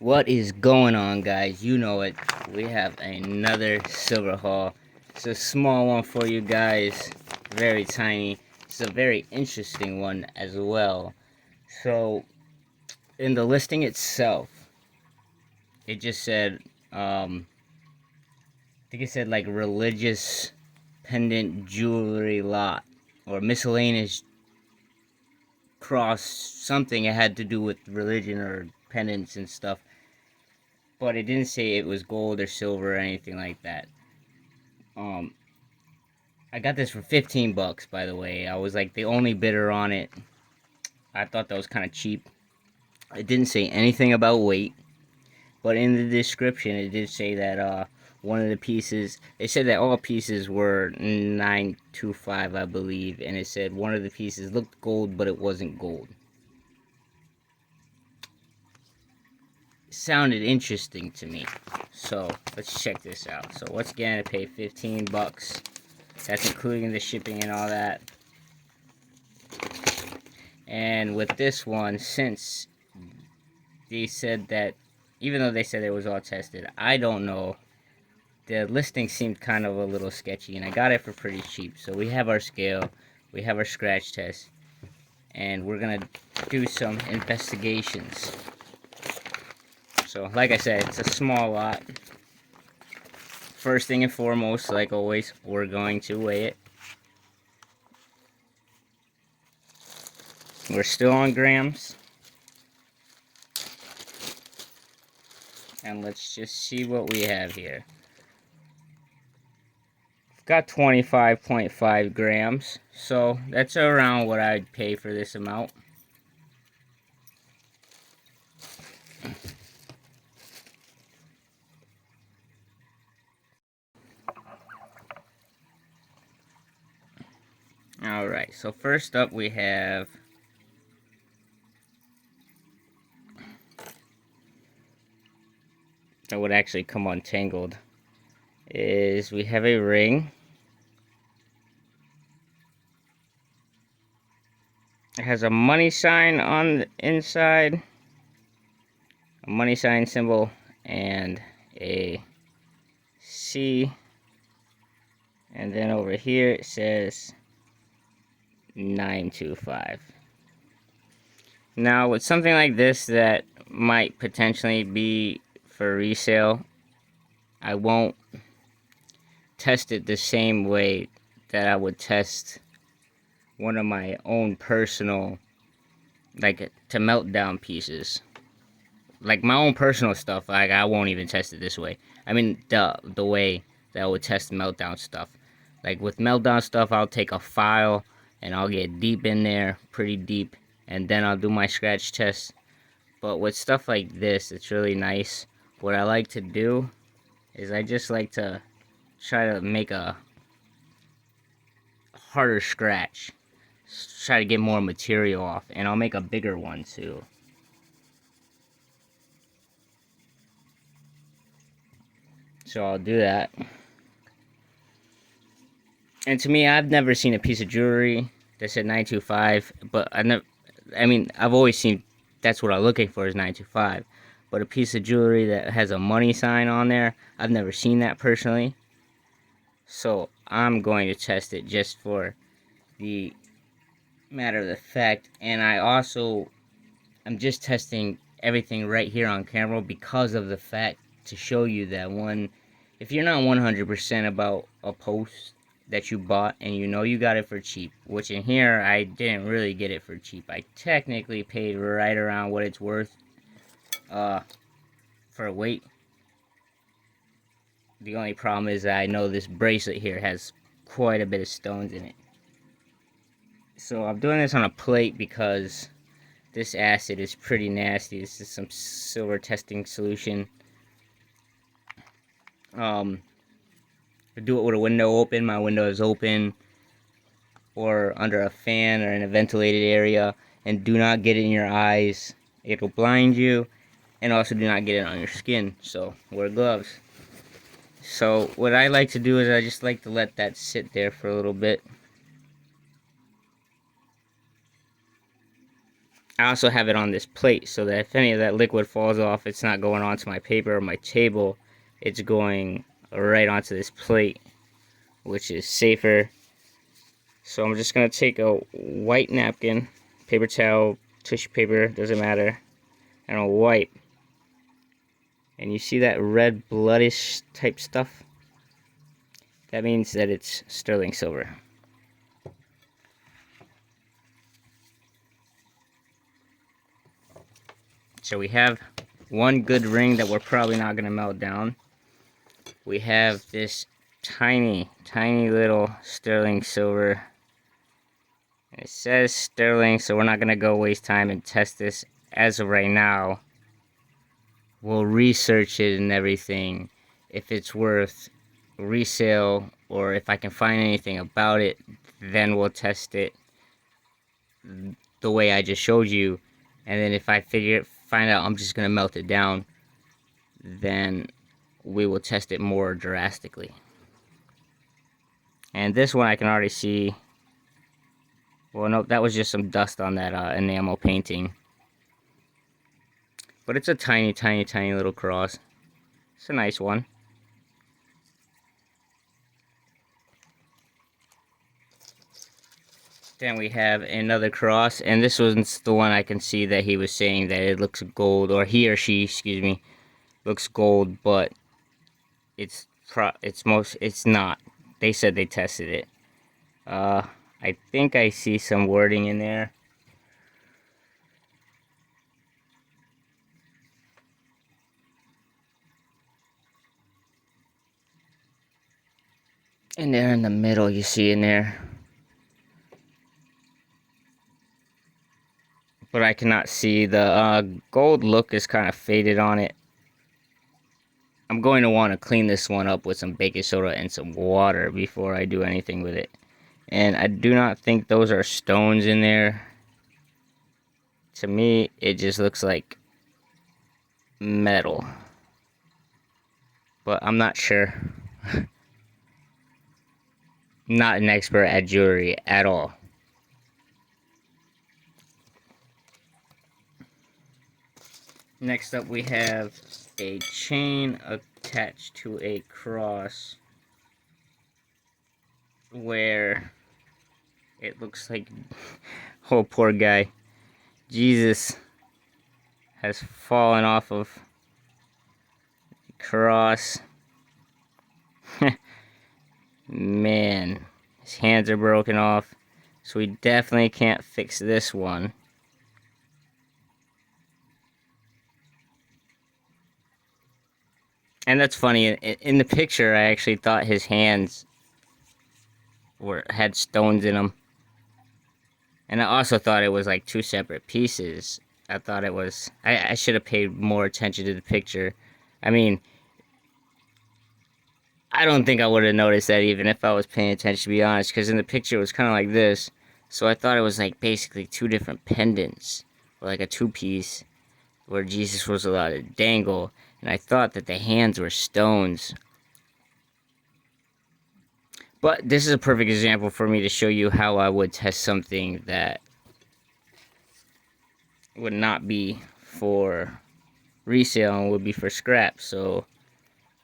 What is going on, guys? You know it. We have another silver haul. It's a small one for you guys. Very tiny. It's a very interesting one as well. So, in the listing itself, it just said, I think it said like religious pendant jewelry lot or miscellaneous cross something. It had to do with religion or pendants and stuff. But it didn't say it was gold or silver or anything like that. Um, I got this for 15 bucks, by the way. I was like the only bidder on it. I thought that was kind of cheap. It didn't say anything about weight, but in the description it did say that one of the pieces, it said that all pieces were 925, I believe, and it said one of the pieces looked gold, but it wasn't gold. Sounded interesting to me. So let's check this out. So once again, I paid 15 bucks. That's including the shipping and all that. And with this one, since they said that, even though they said it was all tested, I don't know. The listing seemed kind of a little sketchy, and I got it for pretty cheap. So we have our scale, we have our scratch test, and we're gonna do some investigations. So, like I said, it's a small lot. First thing and foremost, like always, we're going to weigh it. We're still on grams. And let's just see what we have here. I've got 25.5 grams, so that's around what I'd pay for this amount. Alright, so first up we have that would actually come untangled is we have a ring. It has a money sign on the inside, a money sign symbol, and a C. And then over here it says 925. Now, with something like this that might potentially be for resale, I won't test it the same way that I would test one of my own personal, like, to melt down pieces. Like my own personal stuff, like I won't even test it this way. I mean, the way that I would test meltdown stuff. Like with meltdown stuff, I'll take a file and I'll get deep in there, pretty deep, and then I'll do my scratch test. But with stuff like this, it's really nice. What I like to do is I just like to try to make a harder scratch. Try to get more material off, and I'll make a bigger one too. So I'll do that. And to me, I've never seen a piece of jewelry that said 925, but I've always seen that's what I'm looking for is 925. But a piece of jewelry that has a money sign on there, I've never seen that personally. So I'm going to test it just for the matter of the fact. And I'm just testing everything right here on camera because of the fact to show you that if you're not 100% about a post that you bought and you know you got it for cheap, which in here I didn't really get it for cheap. I technically paid right around what it's worth for weight. The only problem is that I know this bracelet here has quite a bit of stones in it. So I'm doing this on a plate because this acid is pretty nasty. This is some silver testing solution. I do it with a window open. My window is open, or under a fan or in a ventilated area, and do not get it in your eyes. It will blind you, and also do not get it on your skin, so wear gloves. So what I like to do is I just like to let that sit there for a little bit. I also have it on this plate so that if any of that liquid falls off, it's not going onto my paper or my table. It's going right onto this plate, which is safer. So I'm just going to take a white napkin, paper towel, tissue paper, doesn't matter, and a wipe. And you see that red bloodish type stuff? That means that it's sterling silver. So we have one good ring that we're probably not going to melt down. We have this tiny, tiny little sterling silver. It says sterling, so we're not going to go waste time and test this as of right now. We'll research it and everything. If it's worth resale or if I can find anything about it, then we'll test it the way I just showed you. And then if I find out I'm just going to melt it down, then we will test it more drastically. And this one I can already see. Well, nope, that was just some dust on that enamel painting. But it's a tiny, tiny, tiny little cross. It's a nice one. Then we have another cross, and this was the one I can see that he was saying that it looks gold, or he or she, excuse me, looks gold, but it's not. They said they tested it. I think I see some wording in there. And there in the middle, you see in there. But I cannot see the gold look is kind of faded on it. I'm going to want to clean this one up with some baking soda and some water before I do anything with it. And I do not think those are stones in there. To me, it just looks like metal. But I'm not sure. Not an expert at jewelry at all. Next up, we have a chain attached to a cross where it looks like, oh, poor guy, Jesus has fallen off of the cross. Man, his hands are broken off, so we definitely can't fix this one. And that's funny, in the picture I actually thought his hands had stones in them. And I also thought it was like two separate pieces. I thought it was, I should have paid more attention to the picture. I mean, I don't think I would have noticed that even if I was paying attention, to be honest, because in the picture it was kind of like this. So I thought it was like basically two different pendants, or like a two-piece, where Jesus was allowed to dangle. And I thought that the hands were stones. But this is a perfect example for me to show you how I would test something that would not be for resale and would be for scrap. So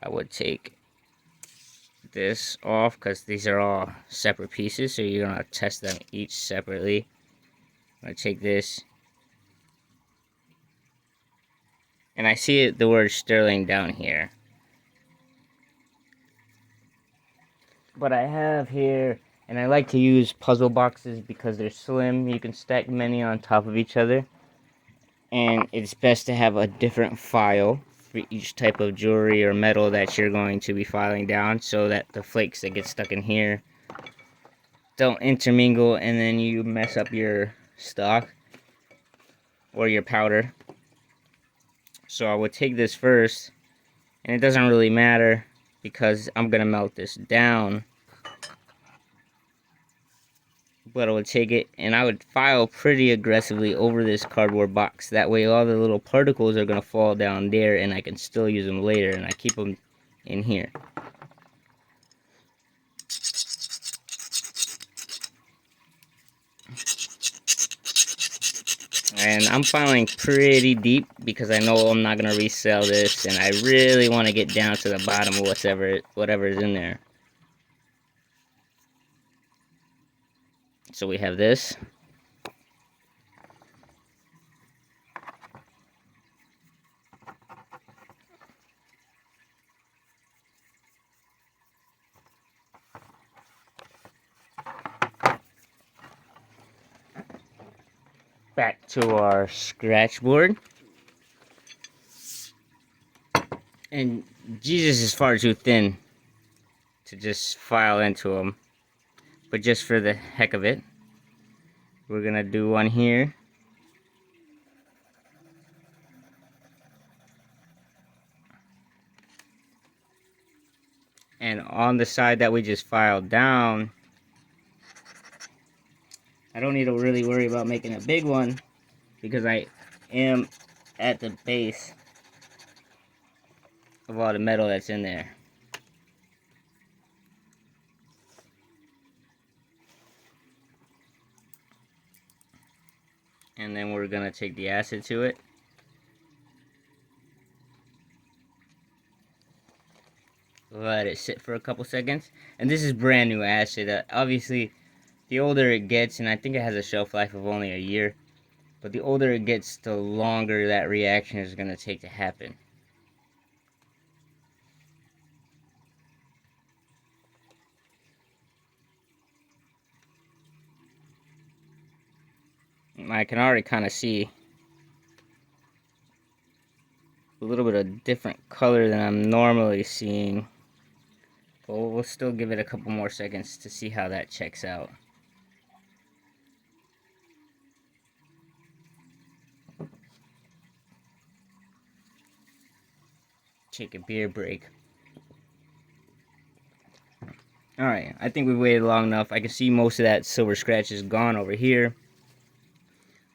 I would take this off because these are all separate pieces, so you're gonna test them each separately. I'm gonna take this, and I see the word sterling down here, but I have here, and I like to use puzzle boxes because they're slim. You can stack many on top of each other, and it's best to have a different file for each type of jewelry or metal that you're going to be filing down, so that the flakes that get stuck in here don't intermingle and then you mess up your stock or your powder. So I would take this first, and it doesn't really matter because I'm gonna melt this down, but I would take it and I would file pretty aggressively over this cardboard box. That way all the little particles are gonna fall down there and I can still use them later, and I keep them in here. And I'm filing pretty deep because I know I'm not gonna resell this, and I really want to get down to the bottom of whatever is in there. So we have this. Back to our scratch board. And Jesus is far too thin to just file into them. But just for the heck of it, we're gonna do one here. And on the side that we just filed down, I don't need to really worry about making a big one because I am at the base of all the metal that's in there. And then we're gonna take the acid to it. Let it sit for a couple seconds. And this is brand new acid. Obviously, the older it gets, and I think it has a shelf life of only a year, but the older it gets, the longer that reaction is gonna take to happen. I can already kind of see a little bit of different color than I'm normally seeing. But we'll still give it a couple more seconds to see how that checks out. Take a beer break. Alright, I think we waited long enough. I can see most of that silver scratch is gone over here.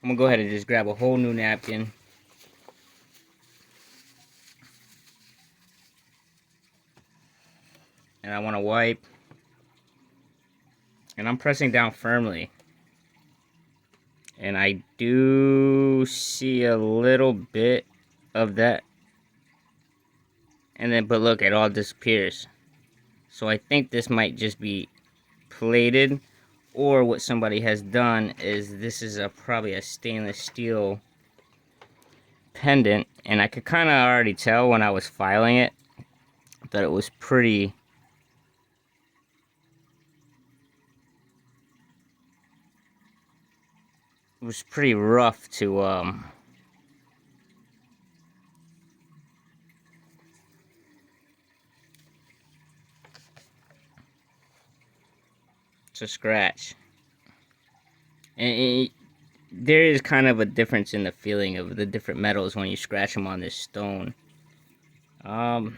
I'm gonna go ahead and just grab a whole new napkin. And I want to wipe. And I'm pressing down firmly. And I do see a little bit of that. And then, but look, it all disappears. So I think this might just be plated. Or what somebody has done is this is probably a stainless steel pendant. And I could kind of already tell when I was filing it that it was pretty... It was pretty rough to scratch. And there is kind of a difference in the feeling of the different metals when you scratch them on this stone. I'm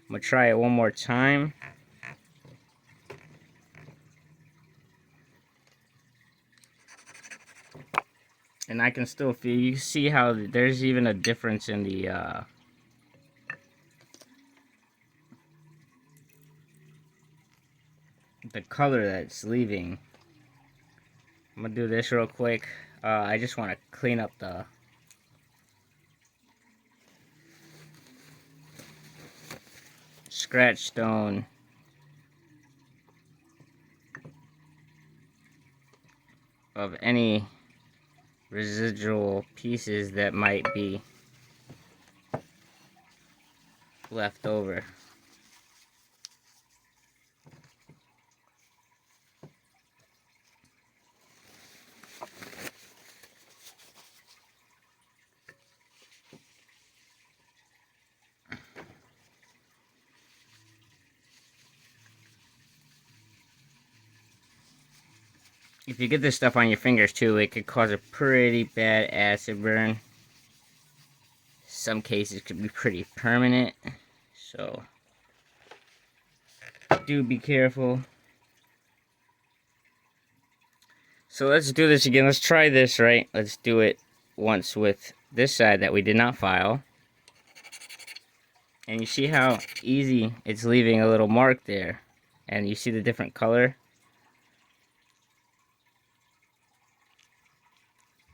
gonna try it one more time. And I can still feel, you see how there's even a difference in the color that's leaving. I'm gonna do this real quick. I just want to clean up the scratch stone. Of any residual pieces that might be left over. If you get this stuff on your fingers too, it could cause a pretty bad acid burn. Some cases could be pretty permanent, so do be careful. So let's do this again. Let's try this, right? Let's do it once with this side that we did not file. And you see how easy it's leaving a little mark there. And you see the different color?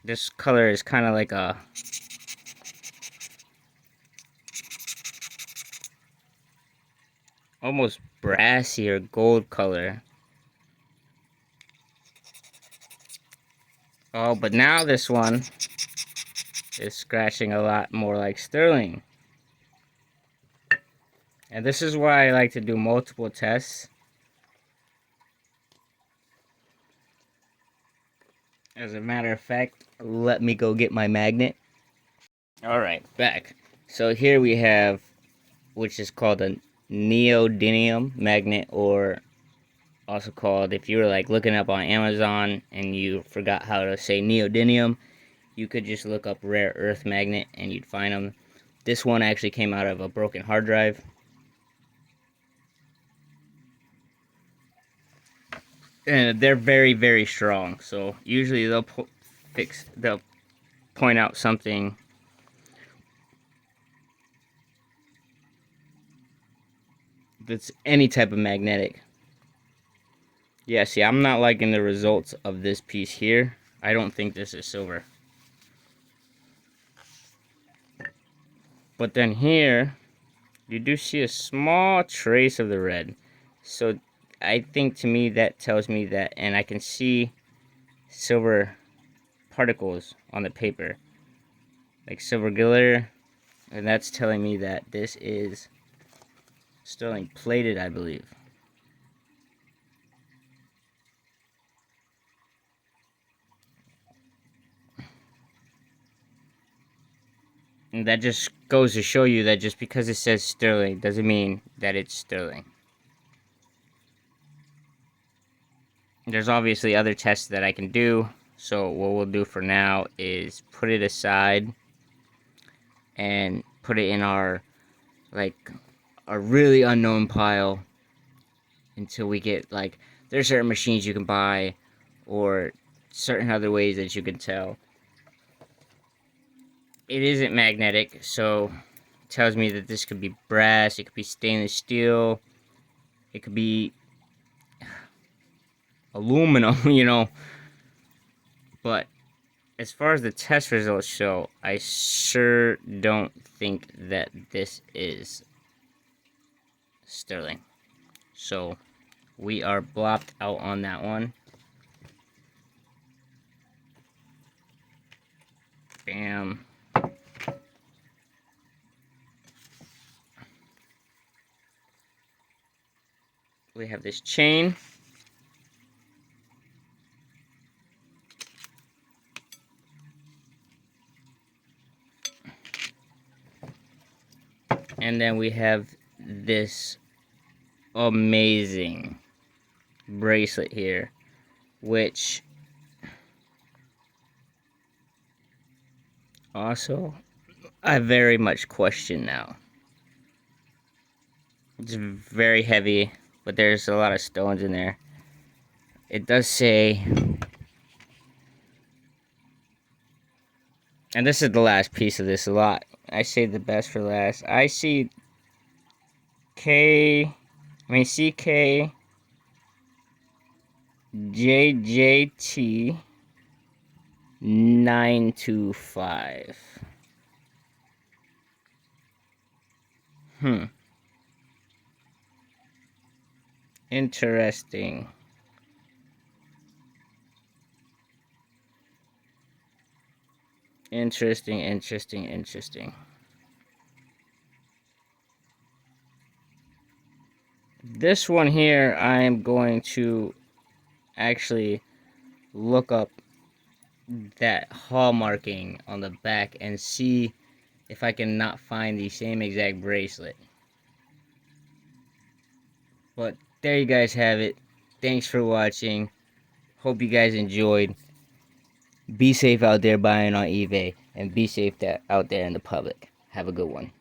This color is kind of like a almost brassy or gold color. Oh, but now this one is scratching a lot more like sterling. And this is why I like to do multiple tests. As a matter of fact, let me go get my magnet. Alright, back. So here we have, which is called a neodymium magnet, or also called, if you were like looking up on Amazon and you forgot how to say neodymium, you could just look up rare earth magnet and you'd find them. This one actually came out of a broken hard drive. And they're very, very strong. So usually they'll point out something that's any type of magnetic. Yeah, see, I'm not liking the results of this piece here. I don't think this is silver. But then here, you do see a small trace of the red. So I think, to me, that tells me that, and I can see silver particles on the paper, like silver glitter, and that's telling me that this is sterling plated, I believe. And that just goes to show you that just because it says sterling doesn't mean that it's sterling. There's obviously other tests that I can do, so what we'll do for now is put it aside and put it in our, like, a really unknown pile until we get, like, there's certain machines you can buy or certain other ways that you can tell. It isn't magnetic, so it tells me that this could be brass, it could be stainless steel, it could be aluminum, you know. But as far as the test results show, I sure don't think that this is sterling. So we are blocked out on that one. Bam. We have this chain. And then we have this amazing bracelet here, which also I very much question now. It's very heavy, but there's a lot of stones in there. It does say, and this is the last piece of this a lot. I saved the best for last. I see CK JJT 925. Interesting. Interesting. This one here, I am going to actually look up that hallmarking on the back and see if I can not find the same exact bracelet. But there you guys have it. Thanks for watching. Hope you guys enjoyed. Be safe out there buying on eBay, and be safe out there in the public. Have a good one.